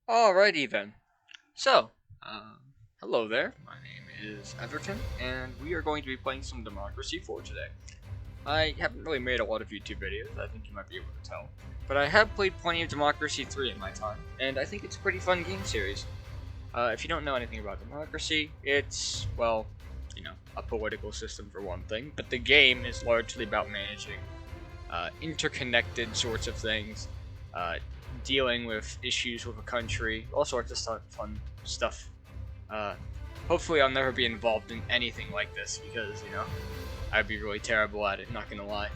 Alrighty then. So, hello there. My name is Everton, and we are going to be playing some Democracy 4 today. I haven't really made a lot of YouTube videos, I think you might be able to tell. But I have played plenty of Democracy 3 in my time, and I think it's a pretty fun game series. If you don't know anything about Democracy, it's, well, a political system for one thing, but the game is largely about managing interconnected sorts of things, uh, dealing with issues with a country, all sorts of fun stuff. Uh, Hopefully, I'll never be involved in anything like this because, I'd be really terrible at it, not gonna lie.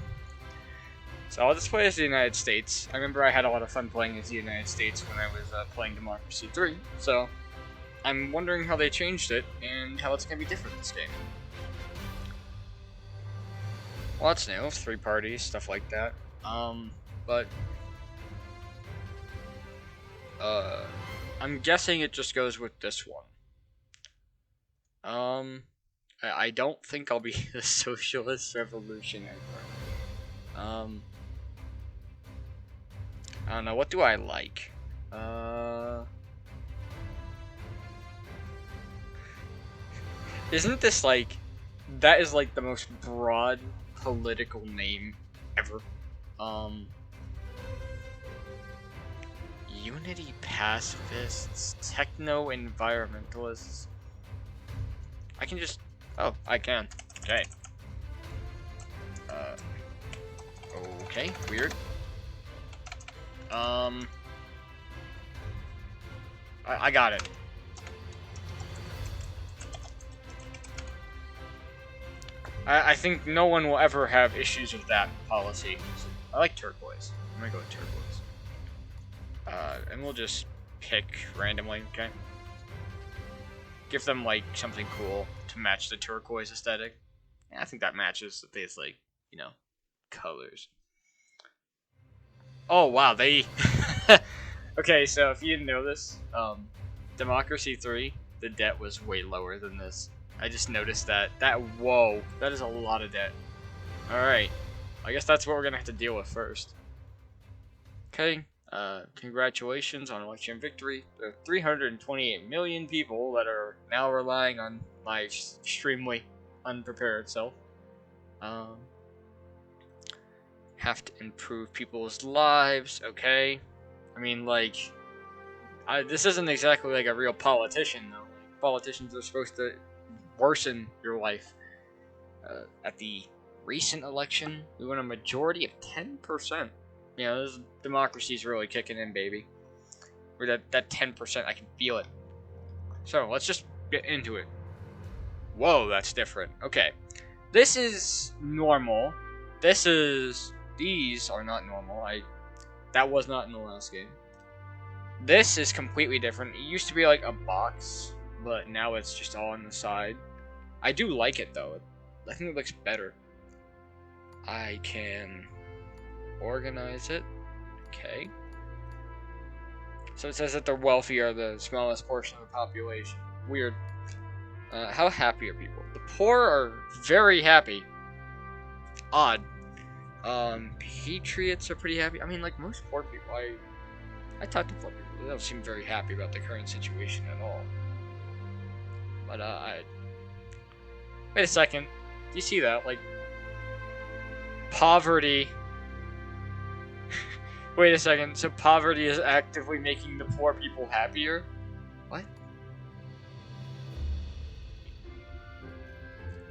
So I'll just play as the United States. I remember I had a lot of fun playing as the United States when I was playing Democracy 3, so I'm wondering how they changed it and how it's gonna be different this game. Lots new, 3 parties, stuff like that. But I'm guessing it just goes with this one. I don't think I'll be the socialist revolutionary party. I don't know, what do I like? Isn't this like, that is like the most broad political name ever. Unity pacifists, techno-environmentalists. I can just, oh, I can. Okay. Okay, weird. I got it. I think no one will ever have issues with that policy. I like turquoise. I'm gonna go with turquoise. And we'll just pick randomly, okay? Give them, like, something cool to match the turquoise aesthetic. Yeah, I think that matches these, like, colors. Oh, wow, they... Okay, so if you didn't know this, Democracy 3, the debt was way lower than this. I just noticed that. Whoa, that is a lot of debt. Alright, I guess that's what we're gonna have to deal with first. Okay, congratulations on election victory. There are 328 million people that are now relying on my extremely unprepared self. Have to improve people's lives, okay? I mean, like, this isn't exactly like a real politician, though. Like, politicians are supposed to worsen your life. At the recent election, we won a majority of 10%. This democracy's really kicking in, baby. Or that 10%, I can feel it. So, let's just get into it. Whoa, that's different. Okay. This is normal. These are not normal. That was not in the last game. This is completely different. It used to be like a box, but now it's just all on the side. I do like it, though. I think it looks better. I can organize it. Okay. So it says that the wealthy are the smallest portion of the population. Weird. How happy are people? The poor are very happy. Odd. Patriots are pretty happy. I mean, like most poor people, I talk to poor people. They don't seem very happy about the current situation at all. But, wait a second. Do you see that? Like, poverty. Wait a second. So poverty is actively making the poor people happier? What?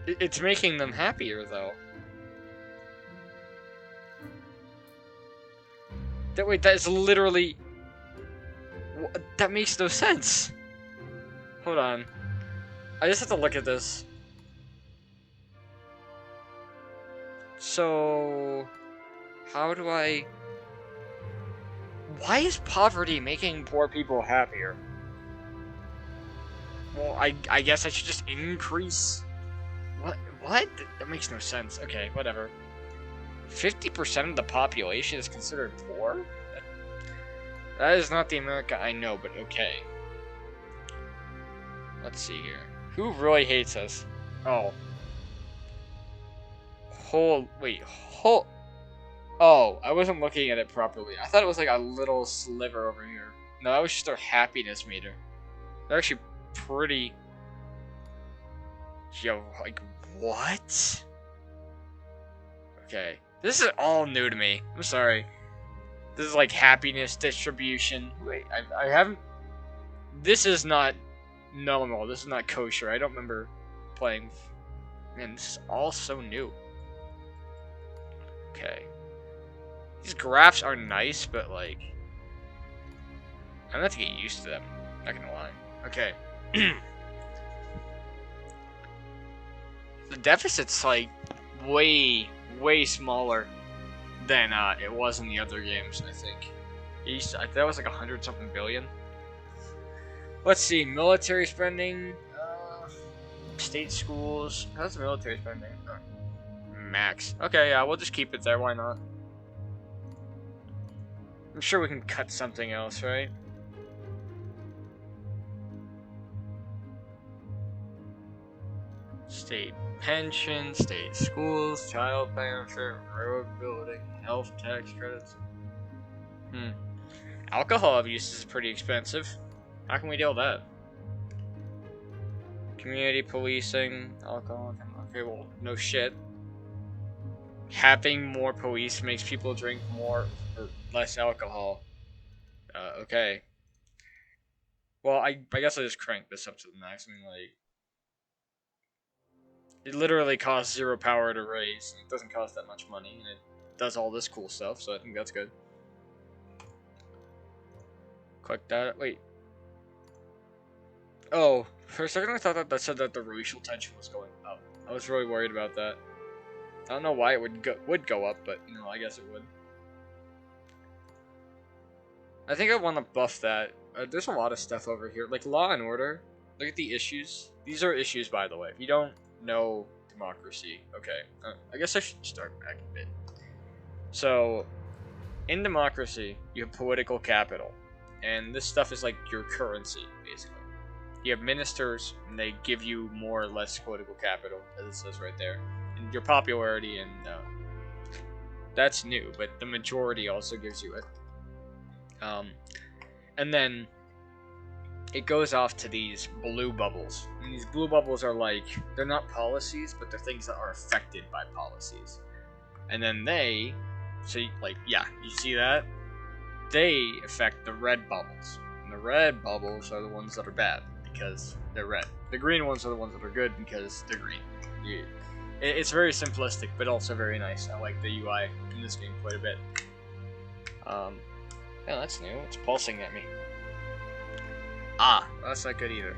It's making them happier, though. Wait, that is literally... That makes no sense. Hold on. I just have to look at this. So... How do I... Why is poverty making poor people happier? Well, I guess I should just increase... What? That makes no sense. Okay, whatever. 50% of the population is considered poor? That is not the America I know, but okay. Let's see here. Who really hates us? Oh. Wait. Oh, I wasn't looking at it properly. I thought it was like a little sliver over here. No, that was just their happiness meter. They're actually pretty... Yo, like, what? Okay. This is all new to me. I'm sorry. This is like happiness distribution. Wait, I haven't... This is not normal. This is not kosher. I don't remember playing... Man, this is all so new. Okay. These graphs are nice, but like... I'm gonna have to get used to them. Not gonna lie. Okay. The deficit's like way smaller than it was in the other games. I think that was like 100-something billion. Let's see, military spending, state schools. How's the military spending? Oh, max. Okay, yeah, we'll just keep it there. Why not? I'm sure we can cut something else, right? State pension, state schools, child benefit, road building, health tax credits. Alcohol abuse is pretty expensive. How can we deal with that? Community policing, alcohol. Okay, well, no shit. Having more police makes people drink more or less alcohol. Okay. Well, I guess I'll just crank this up to the max. I mean, like, it literally costs 0 power to raise. It doesn't cost that much money, and it does all this cool stuff, so I think that's good. Click that. Wait. Oh, for a second I thought that said that the racial tension was going up. I was really worried about that. I don't know why it would go up, but you know, I guess it would. I think I want to buff that. There's a lot of stuff over here, like Law and Order. Look at the issues. These are issues, by the way. If you don't know democracy, okay. I guess I should start back a bit. So, in democracy, you have political capital, and this stuff is like your currency, basically. You have ministers, and they give you more or less political capital, as it says right there. And your popularity, and that's new, but the majority also gives you it. And then it goes off to these blue bubbles. And these blue bubbles are like, they're not policies, but they're things that are affected by policies. And then they, so like, yeah, you see that? They affect the red bubbles. And the red bubbles are the ones that are bad, because they're red. The green ones are the ones that are good, because they're green. It's very simplistic, but also very nice. I like the UI in this game quite a bit. Yeah, that's new. It's pulsing at me. Ah, that's not good either.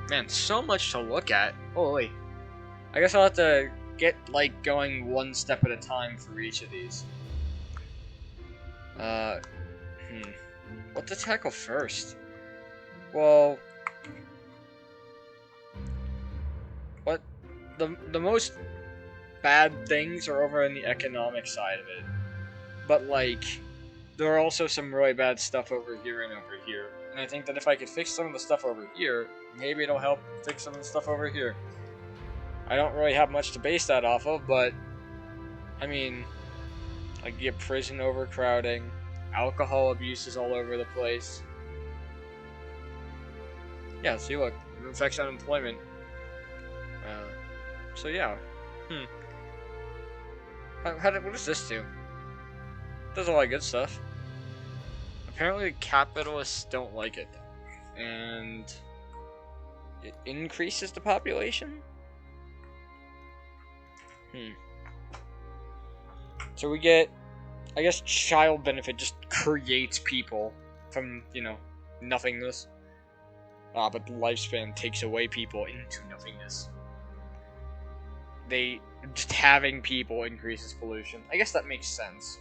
Man, so much to look at. Oh, wait. I guess I'll have to get, like, going one step at a time for each of these. What to tackle first? Well... What? The most bad things are over on the economic side of it. But, like... There are also some really bad stuff over here and over here. And I think that if I could fix some of the stuff over here, maybe it'll help fix some of the stuff over here. I don't really have much to base that off of, but... I mean... Like, you get prison overcrowding, alcohol abuse is all over the place. Yeah, see, look, it affects unemployment. So yeah. What does this do? Does a lot of good stuff. Apparently the capitalists don't like it. And it increases the population? So we get, I guess, child benefit just creates people from, you know, nothingness. But the lifespan takes away people into nothingness. Just having people increases pollution. I guess that makes sense.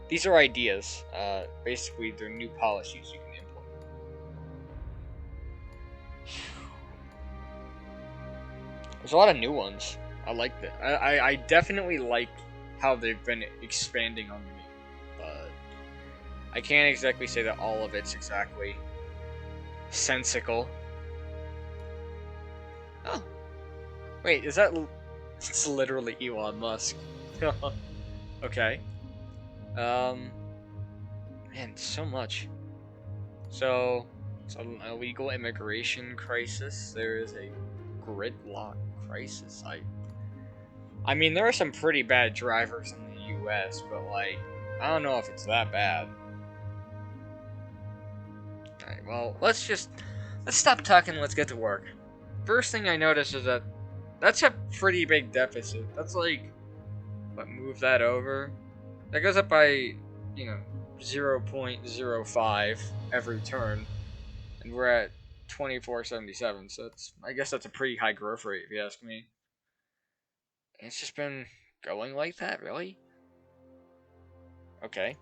These are ideas. Basically, they're new policies you can implement. There's a lot of new ones. I like that. I definitely like how they've been expanding on me. But I can't exactly say that all of it's exactly sensical. Oh. Wait, is that... It's literally Elon Musk. Okay. Um, man, so much. So, it's an illegal immigration crisis. There is a gridlock crisis. I mean, there are some pretty bad drivers in the U.S., but like, I don't know if it's that bad. Alright, well, let's stop talking. Let's get to work. First thing I notice is that that's a pretty big deficit. That's like, what, move that over? That goes up by, 0.05 every turn, and we're at 2477. So I guess that's a pretty high growth rate if you ask me. And it's just been going like that, really? Okay.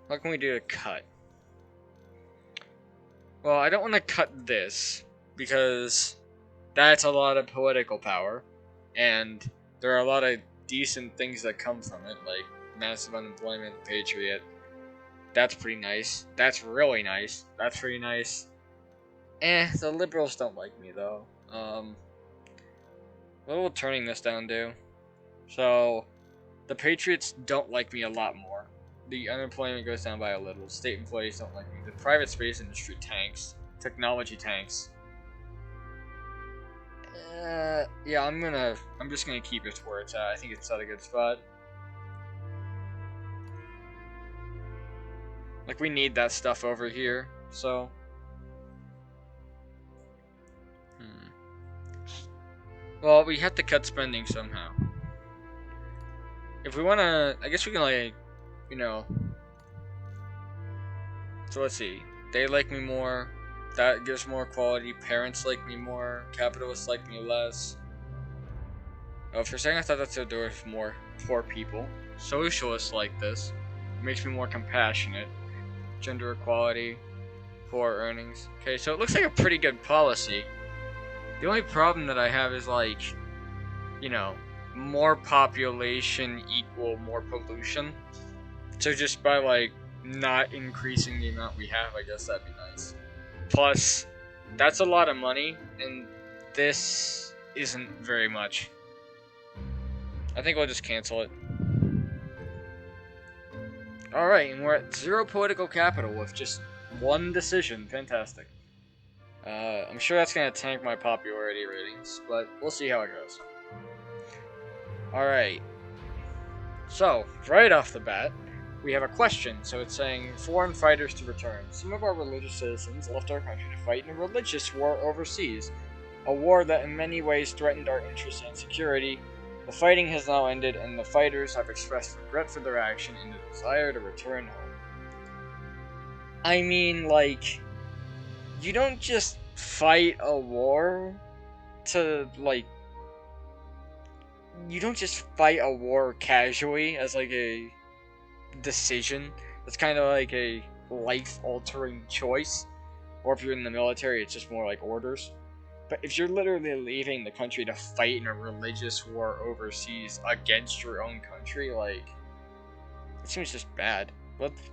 What can we do to cut? Well, I don't want to cut this because that's a lot of political power, and there are a lot of decent things that come from it, like massive unemployment, Patriot. That's pretty nice. That's really nice. That's pretty nice. The liberals don't like me though. What will turning this down do? So, the Patriots don't like me a lot more. The unemployment goes down by a little. State employees don't like me. The private space industry tanks. Technology tanks. Yeah, I'm just gonna keep it where it's at. I think it's at a good spot. Like, we need that stuff over here, so. Well, we have to cut spending somehow. If we wanna, I guess we can, like, you know. So let's see. They like me more. That gives more quality. Parents like me more. Capitalists like me less. Oh, for a second I thought that's to do with more poor people. Socialists like this. It makes me more compassionate. Gender equality. Poor earnings. Okay, so it looks like a pretty good policy. The only problem that I have is like, more population equal more pollution. So just by like not increasing the amount we have, I guess that'd be nice. Plus, that's a lot of money, and this isn't very much. I think we'll just cancel it. Alright, and we're at 0 political capital with just one decision. Fantastic. I'm sure that's gonna tank my popularity ratings, but we'll see how it goes. Alright. So, right off the bat, we have a question. So it's saying, foreign fighters to return. Some of our religious citizens left our country to fight in a religious war overseas. A war that in many ways threatened our interests and security. The fighting has now ended, and the fighters have expressed regret for their action and a desire to return home. I mean, like, you don't just fight a war to, like, you don't just fight a war casually as, like, a decision. It's kind of like a life-altering choice. Or if you're in the military, it's just more like orders. But if you're literally leaving the country to fight in a religious war overseas against your own country, like, it seems just bad.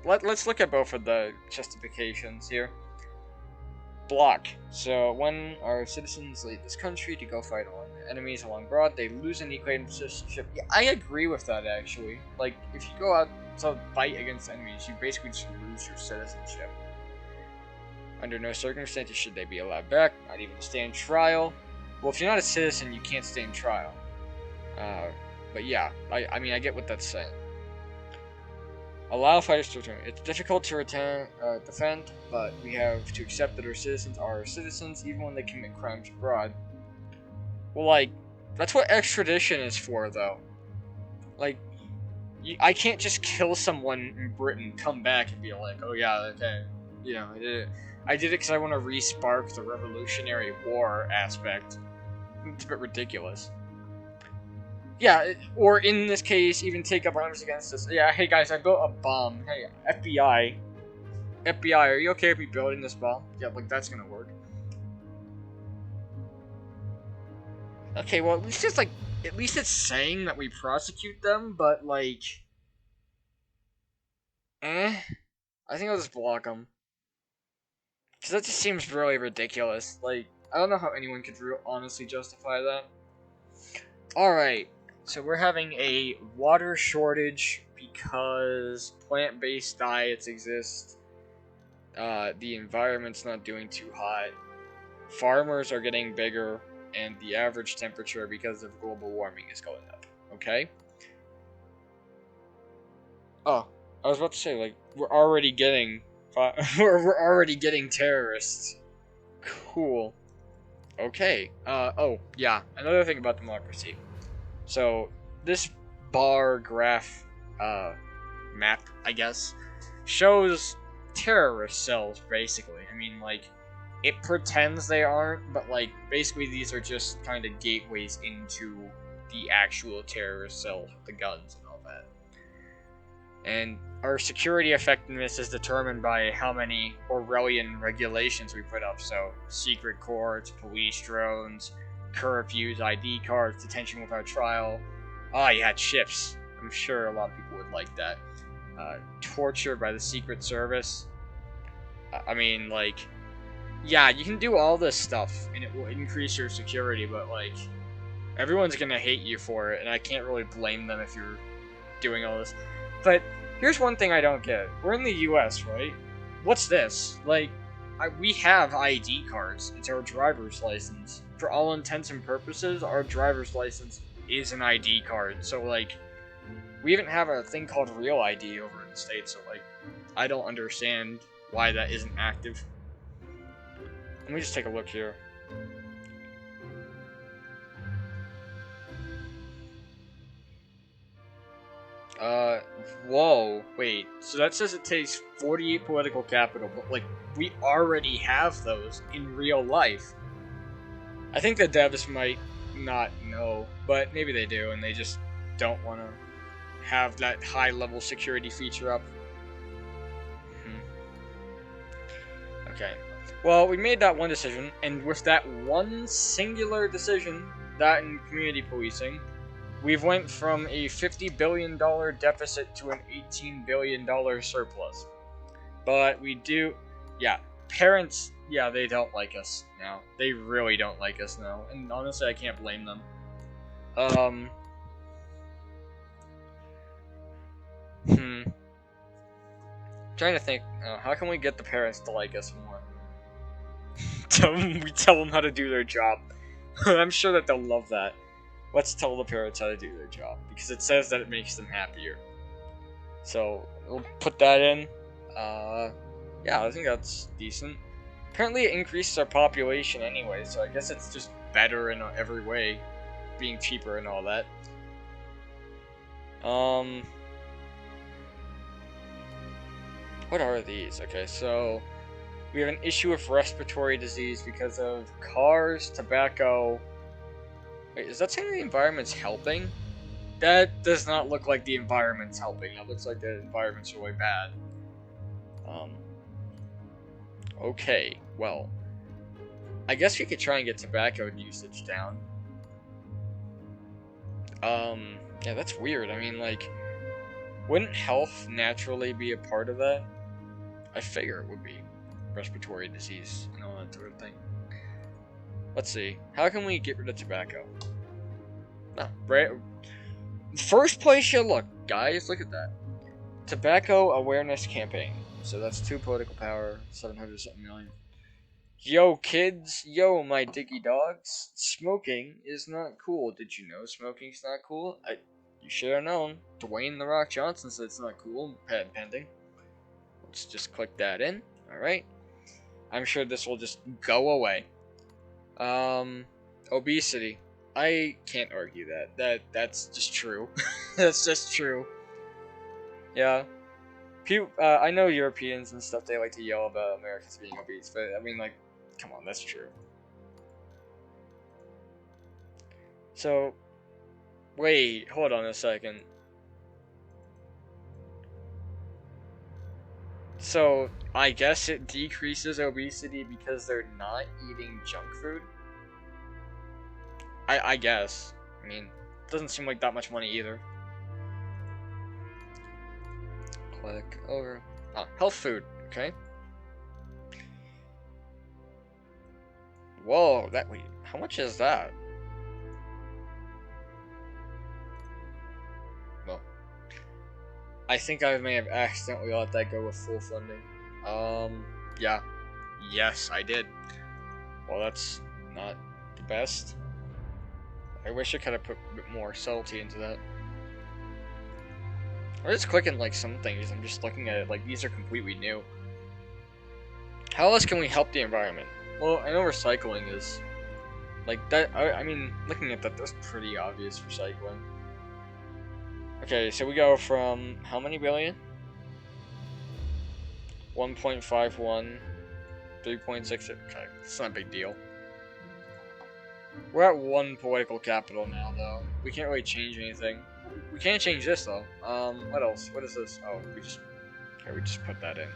Let's look at both of the justifications here. Block. So when our citizens leave this country to go fight along their enemies along abroad, they lose any claim to citizenship. Yeah, I agree with that, actually. Like, if you go out to fight against enemies, you basically just lose your citizenship. Under no circumstances should they be allowed back, not even to stand trial. Well, if you're not a citizen, you can't stand trial. But yeah, I mean, I get what that's saying. Allow fighters to return. It's difficult to defend, but we have to accept that our citizens are our citizens, even when they commit crimes abroad. Well, like, that's what extradition is for, though. Like, I can't just kill someone in Britain, come back, and be like, oh yeah, okay, I did it. I did it because I want to re-spark the Revolutionary War aspect. It's a bit ridiculous. Yeah, or in this case, even take up arms against us. Yeah, hey guys, I built a bomb. Hey, FBI, are you okay with me building this bomb? Yeah, like that's gonna work. Okay, well at least it's saying that we prosecute them, but like, I think I'll just block them. Because that just seems really ridiculous. Like, I don't know how anyone could honestly justify that. Alright, so we're having a water shortage because plant-based diets exist. The environment's not doing too hot. Farmers are getting bigger, and the average temperature because of global warming is going up. Okay? Oh, I was about to say, like, we're already getting we're already getting terrorists. Cool. Okay. Oh, yeah. Another thing about democracy. So, this bar graph, map, I guess, shows terrorist cells, basically. I mean, like, it pretends they aren't, but, like, basically these are just kind of gateways into the actual terrorist cells with the guns and all that. And our security effectiveness is determined by how many Orwellian regulations we put up. So, secret courts, police drones, curfews, ID cards, detention without trial. Ah, you had ships. I'm sure a lot of people would like that. Torture by the Secret Service. I mean, like, yeah, you can do all this stuff, and it will increase your security, but, like, everyone's gonna hate you for it, and I can't really blame them if you're doing all this. But here's one thing I don't get. We're in the US, right? What's this? Like, we have ID cards. It's our driver's license. For all intents and purposes, our driver's license is an ID card. So, like, we even have a thing called Real ID over in the States, so, like, I don't understand why that isn't active. Let me just take a look here. Whoa, wait, so that says it takes 48 political capital, but, like, we already have those in real life. I think the devs might not know, but maybe they do, and they just don't want to have that high-level security feature up. Okay. Well, we made that one decision, and with that one singular decision, that in community policing, we've went from a $50 billion deficit to an $18 billion surplus. But we do, yeah, parents, yeah, they don't like us now. They really don't like us now, and honestly, I can't blame them. Hmm. Trying to think, how can we get the parents to like us more? We tell them how to do their job. I'm sure that they'll love that. Let's tell the parents how to do their job, because it says that it makes them happier. So, we'll put that in. Yeah, I think that's decent. Apparently it increases our population anyway, so I guess it's just better in every way, being cheaper and all that. What are these? Okay, so we have an issue with respiratory disease because of cars, tobacco. Wait, is that saying the environment's helping? That does not look like the environment's helping. That looks like the environment's really bad. Okay, well, I guess we could try and get tobacco usage down. Yeah, that's weird. I mean, like, wouldn't health naturally be a part of that? I figure it would be. Respiratory disease and all that sort of thing. Let's see. How can we get rid of tobacco? No, right? First place you look, guys. Look at that. Tobacco awareness campaign. So that's 2 political power, 700 something million. Yo, kids. Yo, my diggy dogs. Smoking is not cool. Did you know smoking's not cool? You should have known. Dwayne The Rock Johnson said it's not cool. Patent pending. Let's just click that in. Alright. I'm sure this will just go away. Obesity. I can't argue that. That's just true. That's just true. Yeah. I know Europeans and stuff, they like to yell about Americans being obese, but I mean, like, come on, that's true. So, wait, hold on a second. So, I guess it decreases obesity because they're not eating junk food? I guess. I mean, it doesn't seem like that much money either. Click over. Ah, health food, okay. Whoa, wait, how much is that? Well, I think I may have accidentally let that go with full funding. Yeah. Yes, I did. Well, that's not the best. I wish I could have put a bit more subtlety into that. I'm just clicking like some things. I'm just looking at it like these are completely new. How else can we help the environment? Well, I know recycling is like that. I mean, looking at that, that's pretty obvious recycling. Okay, so we go from how many billion? 1.51, 3.6. Okay, it's not a big deal. We're at 1 political capital now, though. We can't really change anything. We can't change this though. What else? What is this? Oh, we just put that in.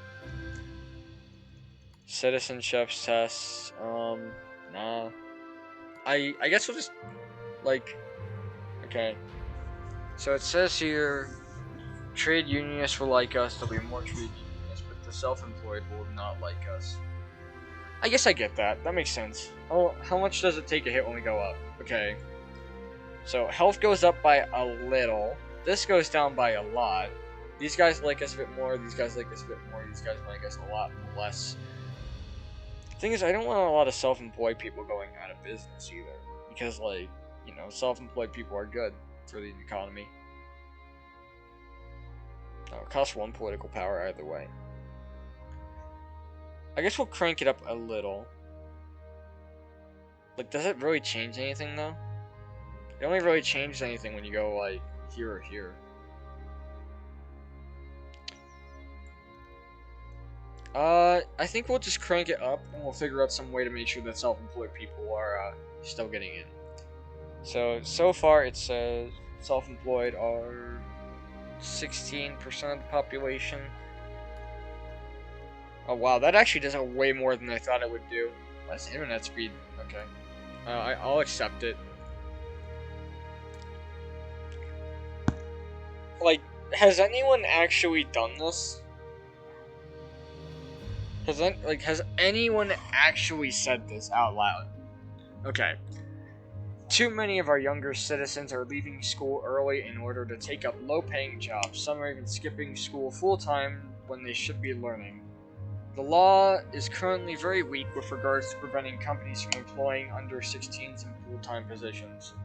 Citizenship tests. Nah. I guess we'll just like. Okay. So it says here, trade unionists will like us. There'll be more trade unionists, but the self-employed will not like us. I guess I get that. That makes sense. Oh, how much does it take a hit when we go up? Okay. So health goes up by a little. This goes down by a lot. These guys like us a bit more. These guys like us a bit more. These guys like us a lot less. The thing is, I don't want a lot of self-employed people going out of business either. Because, like, you know, self-employed people are good for the economy. Oh, it costs 1 political power either way. I guess we'll crank it up a little. Like, does it really change anything, though? It only really changes anything when you go, like, here or here. I think we'll just crank it up, and we'll figure out some way to make sure that self-employed people are, still getting in. So far it says self-employed are 16% of the population. Oh wow, that actually does way more than I thought it would do. That's internet speed. Okay. I'll accept it. Like, has anyone actually done this? Has anyone actually said this out loud? Okay. Too many of our younger citizens are leaving school early in order to take up low-paying jobs. Some are even skipping school full-time when they should be learning. The law is currently very weak with regards to preventing companies from employing under 16s in full-time positions.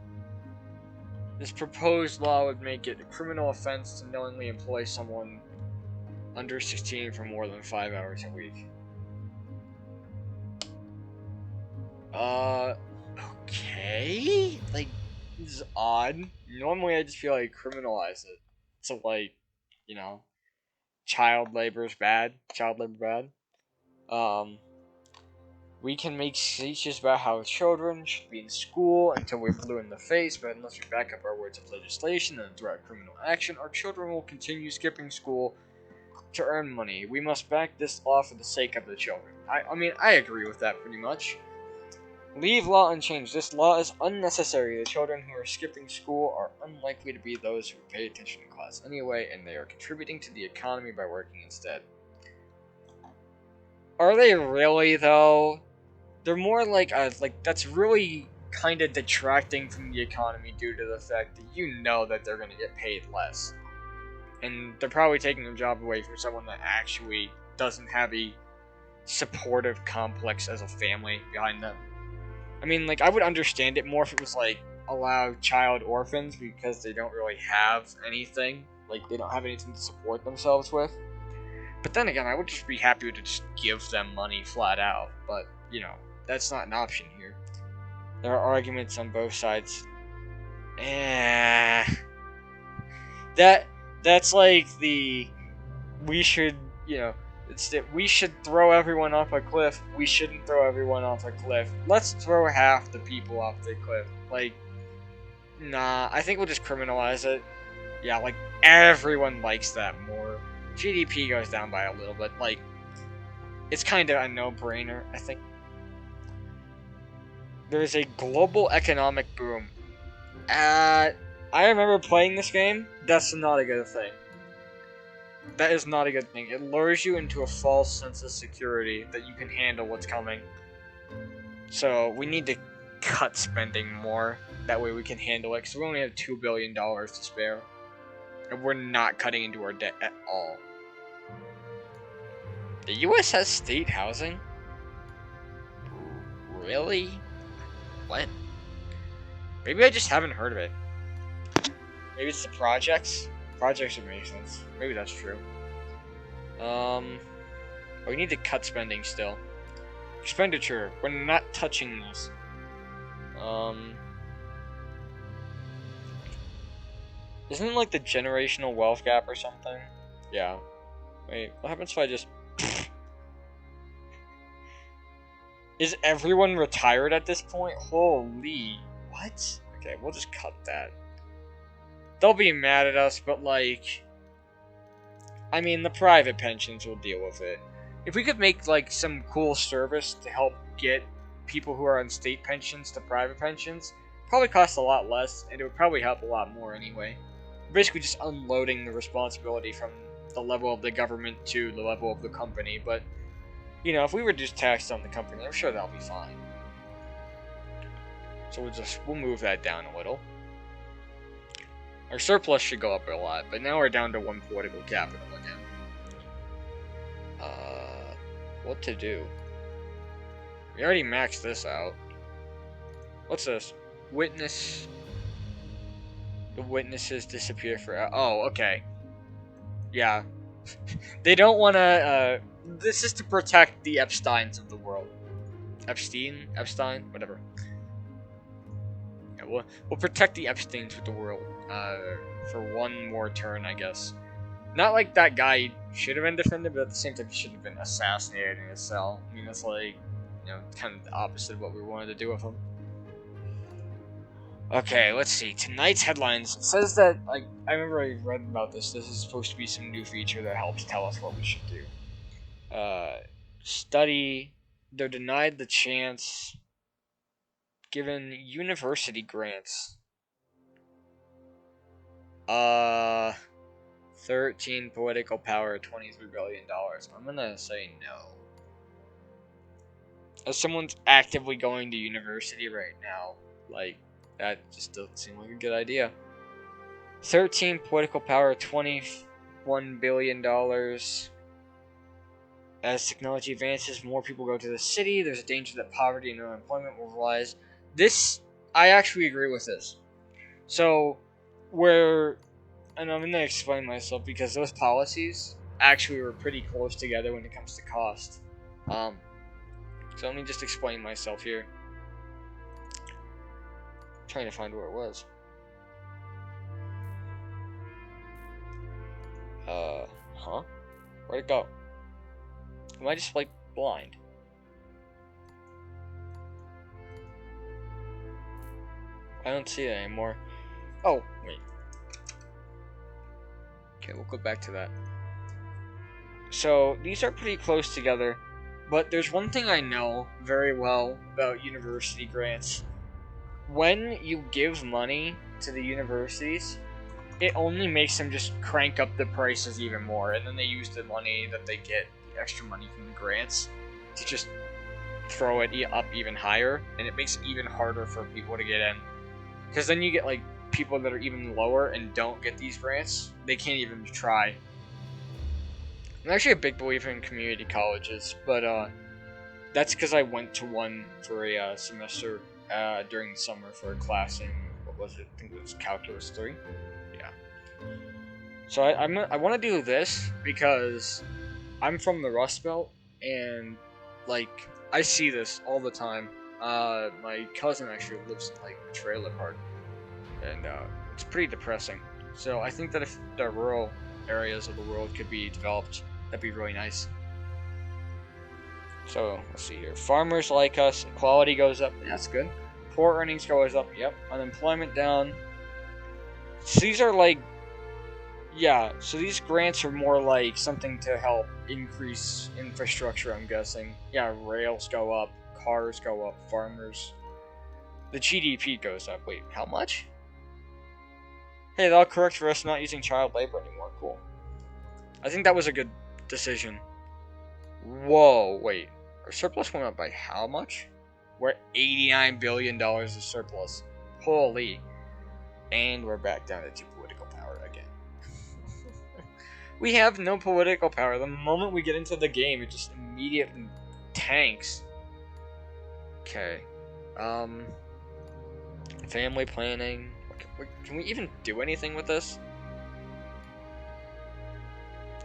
This proposed law would make it a criminal offense to knowingly employ someone under 16 for more than 5 hours a week. Okay? Like, this is odd. Normally I just feel like criminalize it. So, like, you know, child labor is bad. Child labor bad. We can make speeches about how children should be in school until we're blue in the face, but unless we back up our words of legislation and threat criminal action, our children will continue skipping school to earn money. We must back this law for the sake of the children. I mean, I agree with that pretty much. Leave law unchanged. This law is unnecessary. The children who are skipping school are unlikely to be those who pay attention in class anyway, and they are contributing to the economy by working instead. Are they really, though? They're more like that's really kind of detracting from the economy due to the fact that you know that they're going to get paid less. And they're probably taking their job away from someone that actually doesn't have a supportive complex as a family behind them. I mean, like, I would understand it more if it was, like, allow child orphans because they don't really have anything. Like, they don't have anything to support themselves with. But then again, I would just be happy to just give them money flat out. But, you know, that's not an option here. There are arguments on both sides. That's like the... We should, you know... It's that we should throw everyone off a cliff. We shouldn't throw everyone off a cliff. Let's throw half the people off the cliff. Like, nah, I think we'll just criminalize it. Yeah, like, everyone likes that more. GDP goes down by a little bit. Like, it's kind of a no-brainer, I think. There's a global economic boom. I remember playing this game. That's not a good thing. That is not a good thing. It lures you into a false sense of security that you can handle what's coming. So we need to cut spending more. That way we can handle it, because we only have $2 billion to spare. And we're not cutting into our debt at all. The US has state housing? Really? What? Maybe I just haven't heard of it. Maybe it's the projects? Projects would make sense. Maybe that's true. We need to cut spending still. Expenditure. We're not touching this. Isn't it like the generational wealth gap or something? Yeah. Wait, what happens if I just... Is everyone retired at this point? Holy... What? Okay, we'll just cut that. They'll be mad at us, but like... I mean, the private pensions will deal with it. If we could make like some cool service to help get people who are on state pensions to private pensions, probably cost a lot less, and it would probably help a lot more anyway. Basically just unloading the responsibility from the level of the government to the level of the company, but, you know, if we were just taxed on the company, I'm sure that'll be fine. So we'll move that down a little. Our surplus should go up a lot, but now we're down to 1 political capital again. What to do? We already maxed this out. What's this? Witness. The witnesses disappear for... Oh, okay. Yeah. They don't want to... this is to protect the Epsteins of the world. Epstein? Whatever. Yeah, we'll protect the Epsteins of the world. For one more turn, I guess. Not like that guy should have been defended, but at the same time, he shouldn't have been assassinated in his cell. I mean, that's like, you know, kind of the opposite of what we wanted to do with him. Okay, let's see. Tonight's headlines. It says that, like, I remember I read about this. This is supposed to be some new feature that helps tell us what we should do. Study. They're denied the chance. Given university grants. 13 political power, $23 billion. I'm gonna say no. As someone's actively going to university right now, like, that just doesn't seem like a good idea. 13 political power, $21 billion. As technology advances, more people go to the city. There's a danger that poverty and unemployment will rise. This, I actually agree with this. So, and I'm going to explain myself because those policies actually were pretty close together when it comes to cost. So let me just explain myself here. I'm trying to find where it was. Huh? Where'd it go? Am I just, like, blind? I don't see it anymore. Oh, wait. Okay, we'll go back to that. So, these are pretty close together, but there's one thing I know very well about university grants. When you give money to the universities, it only makes them just crank up the prices even more, and then they use the money that they get, the extra money from the grants, to just throw it up even higher, and it makes it even harder for people to get in. Because then you get, like, people that are even lower and don't get these grants, they can't even try. I'm actually a big believer in community colleges, but that's because I went to one for a semester during the summer for a class in, what was it? I think it was Calculus 3. Yeah. So I want to do this because I'm from the Rust Belt, and, like, I see this all the time. My cousin actually lives in, like, a trailer park. And it's pretty depressing. So I think that if the rural areas of the world could be developed, that'd be really nice. So let's see here. Farmers like us. Equality goes up. That's good. Poor earnings goes up. Yep. Unemployment down. So these are like, yeah. So these grants are more like something to help increase infrastructure, I'm guessing. Yeah. Rails go up. Cars go up. Farmers. The GDP goes up. Wait, how much? Hey, that'll correct for us not using child labor anymore. Cool. I think that was a good decision. Whoa, wait. Our surplus went up by how much? We're at $89 billion of surplus. Holy. And we're back down to 2 political power again. We have no political power. The moment we get into the game, it just immediately tanks. Okay. Family planning. Can we even do anything with this?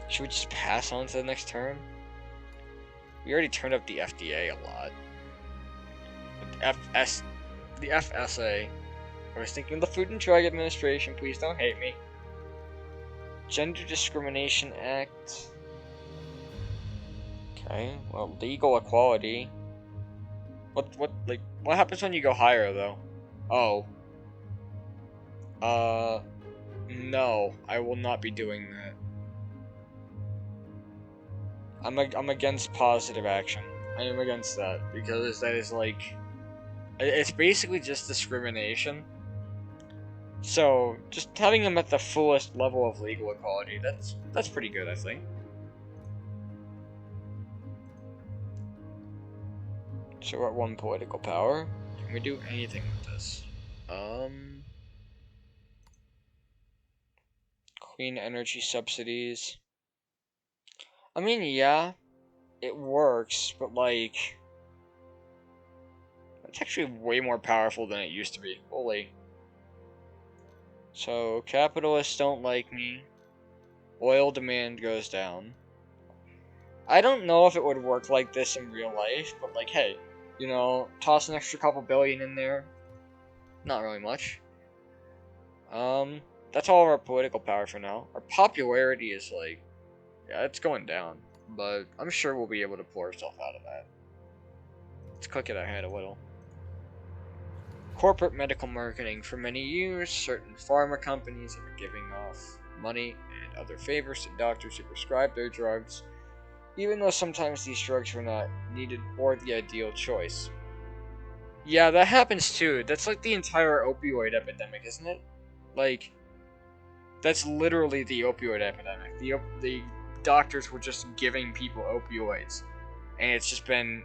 Should we just pass on to the next turn? We already turned up the FDA a lot. The FSA. I was thinking the Food and Drug Administration. Please don't hate me. Gender Discrimination Act. Okay, well, legal equality. What happens when you go higher, though? Oh. No, I will not be doing that. I'm against positive action. I am against that, because that is like... It's basically just discrimination. So, just having them at the fullest level of legal equality, that's pretty good, I think. So we're at 1 political power. Can we do anything with this? Clean energy subsidies. I mean, yeah, it works, but like... It's actually way more powerful than it used to be. Holy. So, capitalists don't like me. Oil demand goes down. I don't know if it would work like this in real life, but like, hey, you know, toss an extra couple billion in there. Not really much. That's all of our political power for now. Our popularity is like, yeah, it's going down, but I'm sure we'll be able to pull ourselves out of that. Let's click it ahead a little. Corporate medical marketing. For many years, certain pharma companies have been giving off money and other favors to doctors who prescribe their drugs, even though sometimes these drugs were not needed or the ideal choice. Yeah, that happens too. That's like the entire opioid epidemic, isn't it? Like, that's literally the opioid epidemic. The doctors were just giving people opioids, and it's just been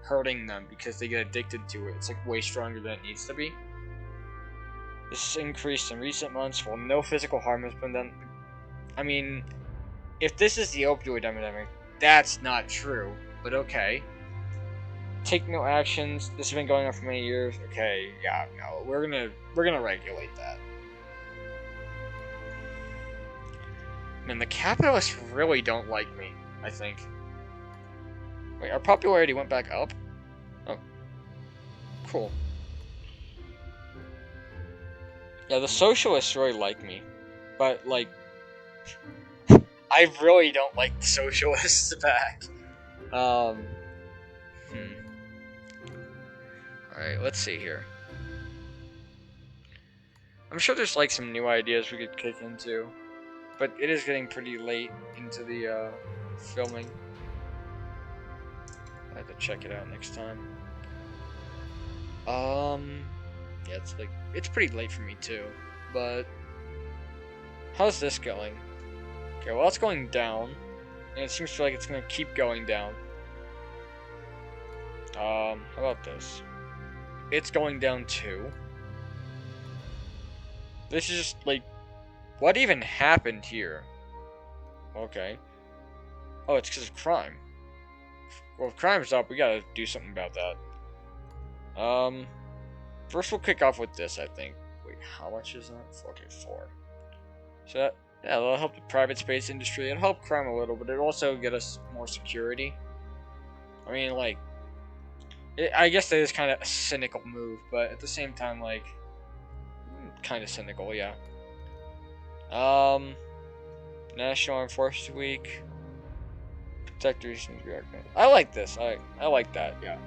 hurting them because they get addicted to it. It's like way stronger than it needs to be. This has increased in recent months while no physical harm has been done. I mean, if this is the opioid epidemic, that's not true, but okay. Take no actions. This has been going on for many years. Okay, yeah, no, we're gonna regulate that. Man, the capitalists really don't like me, I think. Wait, our popularity went back up? Oh. Cool. Yeah, the socialists really like me. But, like... I really don't like the socialists back. Alright, let's see here. I'm sure there's, like, some new ideas we could kick into. But it is getting pretty late into the, filming. I have to check it out next time. Yeah, it's pretty late for me too, but how's this going? Okay, well, it's going down, and it seems like it's gonna keep going down. How about this? It's going down too. This is just, like, what even happened here? Okay. Oh, it's because of crime. Well, if crime's up, we gotta do something about that. First we'll kick off with this, I think. Wait, how much is that? Okay, 4. So yeah, that'll help the private space industry. It'll help crime a little, but it'll also get us more security. I mean, like, I guess that is kind of a cynical move, but at the same time, like, kind of cynical, yeah. National Armed Forces Week. Protectors. I like this. I like that, yeah.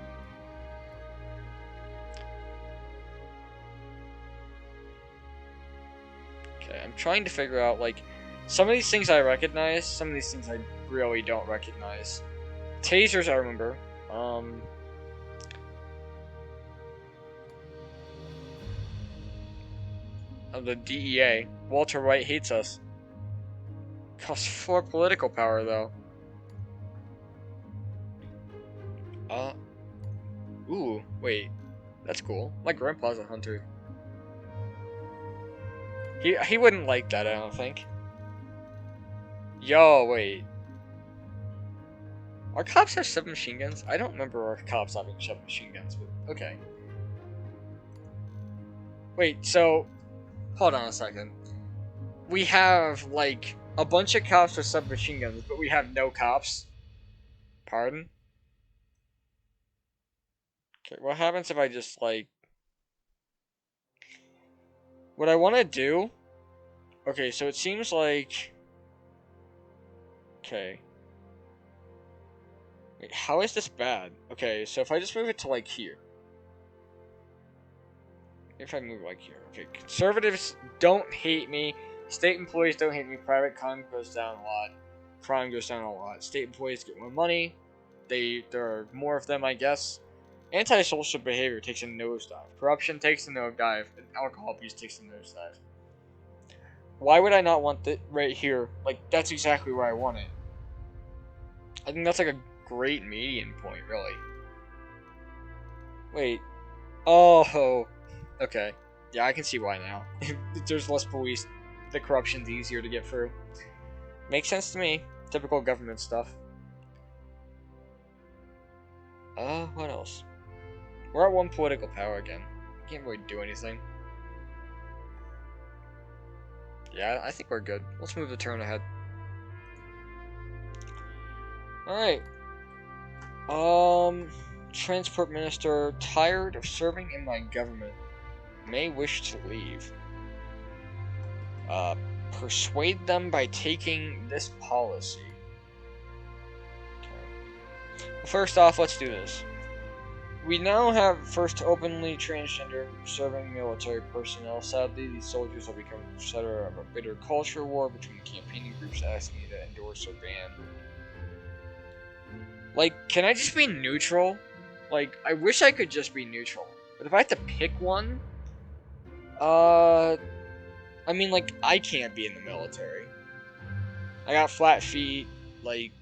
Okay, I'm trying to figure out, like, some of these things I recognize, some of these things I really don't recognize. Tasers, I remember. Of the DEA. Walter White hates us. Costs 4 political power, though. Ooh, wait. That's cool. My grandpa's a hunter. He wouldn't like that, I don't think. Yo, wait. Our cops have submachine guns? I don't remember our cops having submachine guns, but okay. Wait, so hold on a second. We have like a bunch of cops with submachine guns, but we have no cops. Pardon? Okay, what happens if I just like what I want to do? Okay, so it seems like okay. Wait, how is this bad? Okay, so if I just move it to like here. If I move like here. Okay, conservatives don't hate me. State employees don't hate me. Private crime goes down a lot. Crime goes down a lot. State employees get more money. There are more of them, I guess. Antisocial behavior takes a nosedive. Corruption takes a nosedive. And alcohol abuse takes a nosedive. Why would I not want that right here? Like, that's exactly where I want it. I think that's like a great median point, really. Wait. Oh. Okay. Yeah, I can see why now. There's less police. The corruption's easier to get through. Makes sense to me. Typical government stuff. What else? We're at one political power again. Can't really do anything. Yeah, I think we're good. Let's move the turn ahead. Alright. Transport Minister, tired of serving in my government, may wish to leave. Persuade them by taking this policy. Okay. First off, let's do this. We now have first openly transgender serving military personnel. Sadly, these soldiers have become the center of a bitter culture war between campaigning groups asking me to endorse or ban. Like, can I just be neutral? Like, I wish I could just be neutral. But if I have to pick one, I mean, like, I can't be in the military. I got flat feet, like,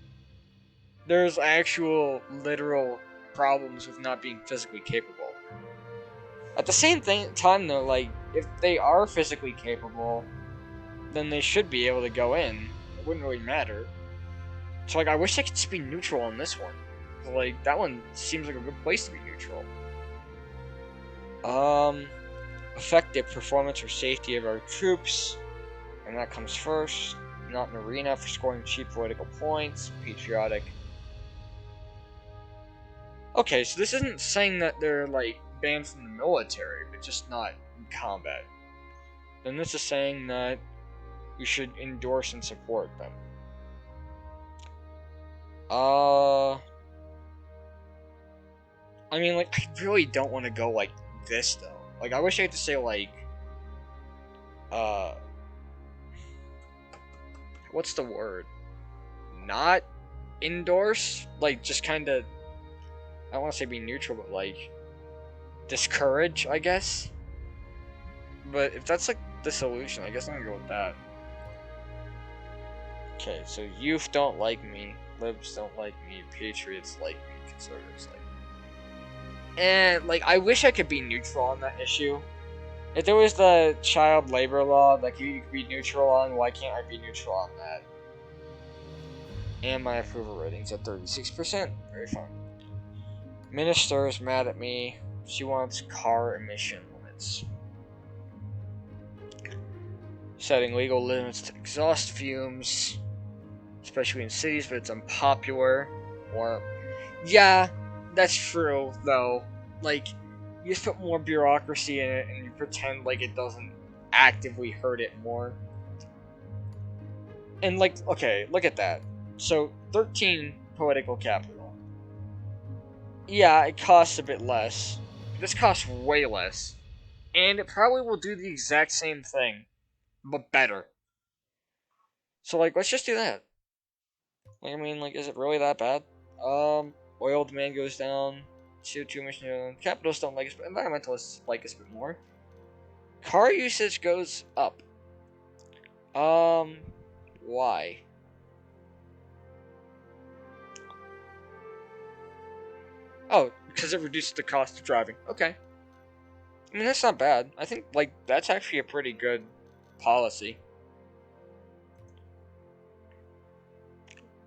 there's actual, literal problems with not being physically capable. At the same time, though, like, if they are physically capable, then they should be able to go in. It wouldn't really matter. So, like, I wish I could just be neutral on this one. Like, that one seems like a good place to be neutral. Effective performance or safety of our troops. And that comes first. Not an arena for scoring cheap political points. Patriotic. Okay, so this isn't saying that they're, like, banned from the military, but just not in combat. Then this is saying that we should endorse and support them. I mean, like, I really don't want to go like this, though. Like, I wish I had to say, like, what's the word? Not endorse? Like, just kind of, I don't want to say be neutral, but, like, discourage, I guess? But if that's, like, the solution, I guess I'm gonna go with that. Okay, so youth don't like me, libs don't like me, patriots like me, conservatives like me. And, like, I wish I could be neutral on that issue. If there was the child labor law, like, you could be neutral on, why can't I be neutral on that? And my approval rating's at 36%. Very fun. Minister is mad at me. She wants car emission limits. Setting legal limits to exhaust fumes, especially in cities, but it's unpopular. Or, yeah, that's true, though. Like, you just put more bureaucracy in it and you pretend like it doesn't actively hurt it more. And, like, okay, look at that. So, 13 political capital. Yeah, it costs a bit less. This costs way less. And it probably will do the exact same thing, but better. So, like, let's just do that. Like, I mean, like, is it really that bad? Oil demand goes down. CO2 emissions. Capitalists don't like us, but environmentalists like us a bit more. Car usage goes up. Why? Oh, because it reduces the cost of driving. Okay. I mean, that's not bad. I think, like, that's actually a pretty good policy.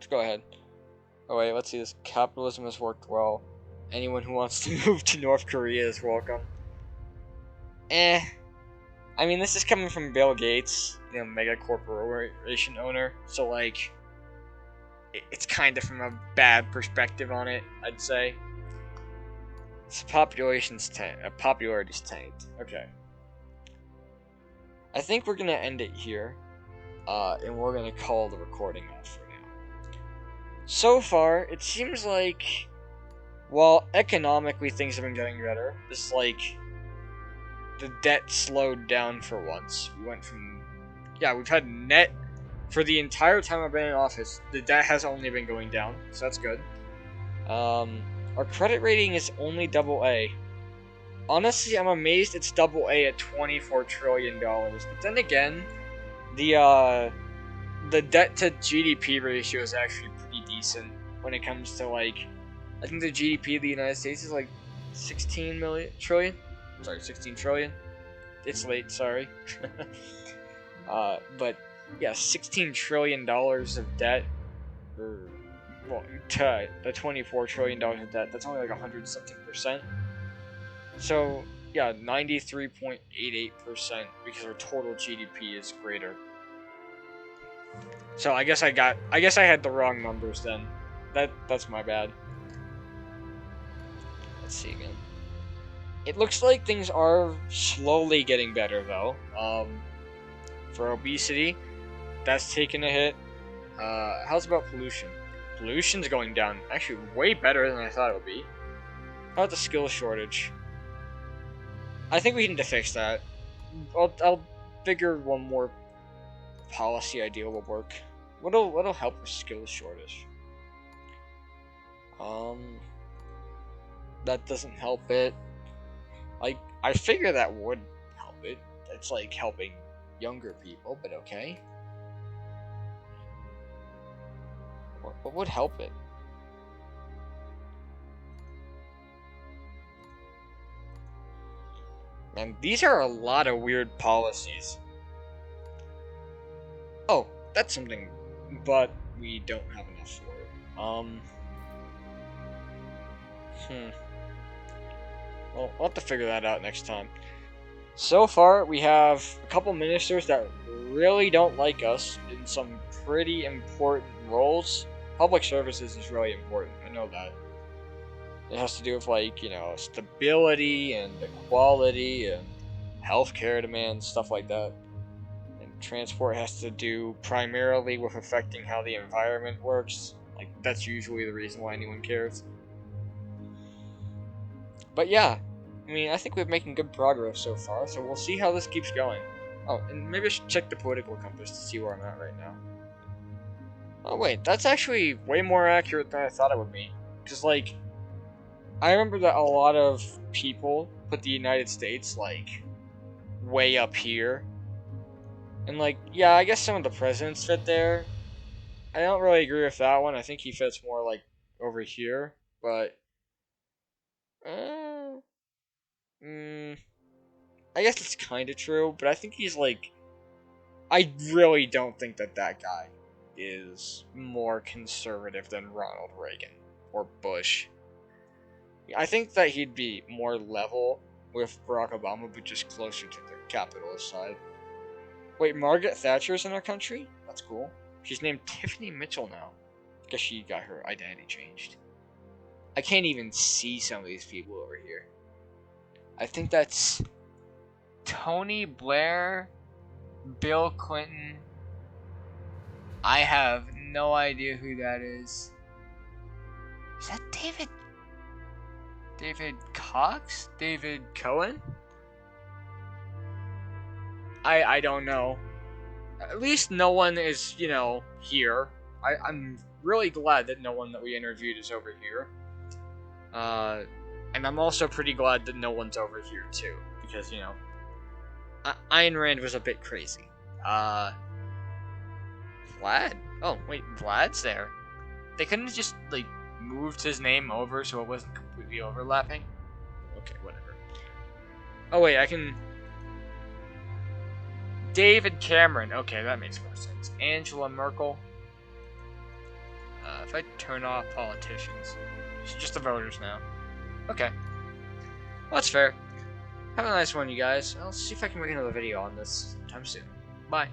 let's go ahead. Oh wait, let's see this. Capitalism has worked well. Anyone who wants to move to North Korea is welcome. I mean, this is coming from Bill Gates, mega corporation owner. So like, it's kind of from a bad perspective on it, I'd say. Its popularity's tanked. Okay. I think we're gonna end it here, and we're gonna call the recording off for now. So far, it seems like, while economically things have been getting better, it's like the debt slowed down for once. We went from, we've had net for the entire time I've been in office. The debt has only been going down, so that's good. Our credit rating is only AA. Honestly, I'm amazed it's AA at $24 trillion. But then again, the debt to GDP ratio is actually pretty decent when it comes to, like, I think the GDP of the United States is like 16 trillion. It's late, sorry. But yeah, $16 trillion of debt, or to the $24 trillion of debt, that's only like 100 something percent. So yeah, 93.88% because our total GDP is greater. So I guess I had the wrong numbers then. That's my bad. Let's see again. It looks like things are slowly getting better though. For obesity, that's taken a hit. How's about pollution? Pollution's going down. Actually, way better than I thought it would be. How about the skill shortage? I think we need to fix that. I'll figure one more policy idea will work. What'll help with skill shortage? That doesn't help it. Like, I figure that would help it. It's like helping younger people, but okay. What would help it? Man, these are a lot of weird policies. Oh, that's something, but we don't have enough for it. Well, we'll have to figure that out next time. So far, we have a couple ministers that really don't like us in some pretty important roles. Public services is really important, I know that. It has to do with, like, stability and equality and healthcare demands, stuff like that. And transport has to do primarily with affecting how the environment works. Like, that's usually the reason why anyone cares. But yeah, I mean, I think we're making good progress so far, so we'll see how this keeps going. Oh, and maybe I should check the political compass to see where I'm at right now. Oh wait, that's actually way more accurate than I thought it would be. Because, like, I remember that a lot of people put the United States, like, way up here. And, like, yeah, I guess some of the presidents fit there. I don't really agree with that one. I think he fits more, like, over here. But, I guess it's kind of true, but I think he's, like, I really don't think that guy is more conservative than Ronald Reagan or Bush. I think that he'd be more level with Barack Obama, but just closer to the capitalist side. Wait, Margaret Thatcher's in our country? That's cool. She's named Tiffany Mitchell now. Guess she got her identity changed. I can't even see some of these people over here. I think that's Tony Blair, Bill Clinton. I have no idea who that is. Is that David Cox? David Cohen? I don't know. At least no one is, here. I'm really glad that no one that we interviewed is over here. And I'm also pretty glad that no one's over here too. Because, Ayn Rand was a bit crazy. Vlad? Oh, wait, Vlad's there. They couldn't have just, like, moved his name over so it wasn't completely overlapping? Okay, whatever. Oh, wait, I can... David Cameron. Okay, that makes more sense. Angela Merkel. if I turn off politicians, it's just the voters now. Okay. Well, that's fair. Have a nice one, you guys. I'll see if I can make another video on this sometime soon. Bye.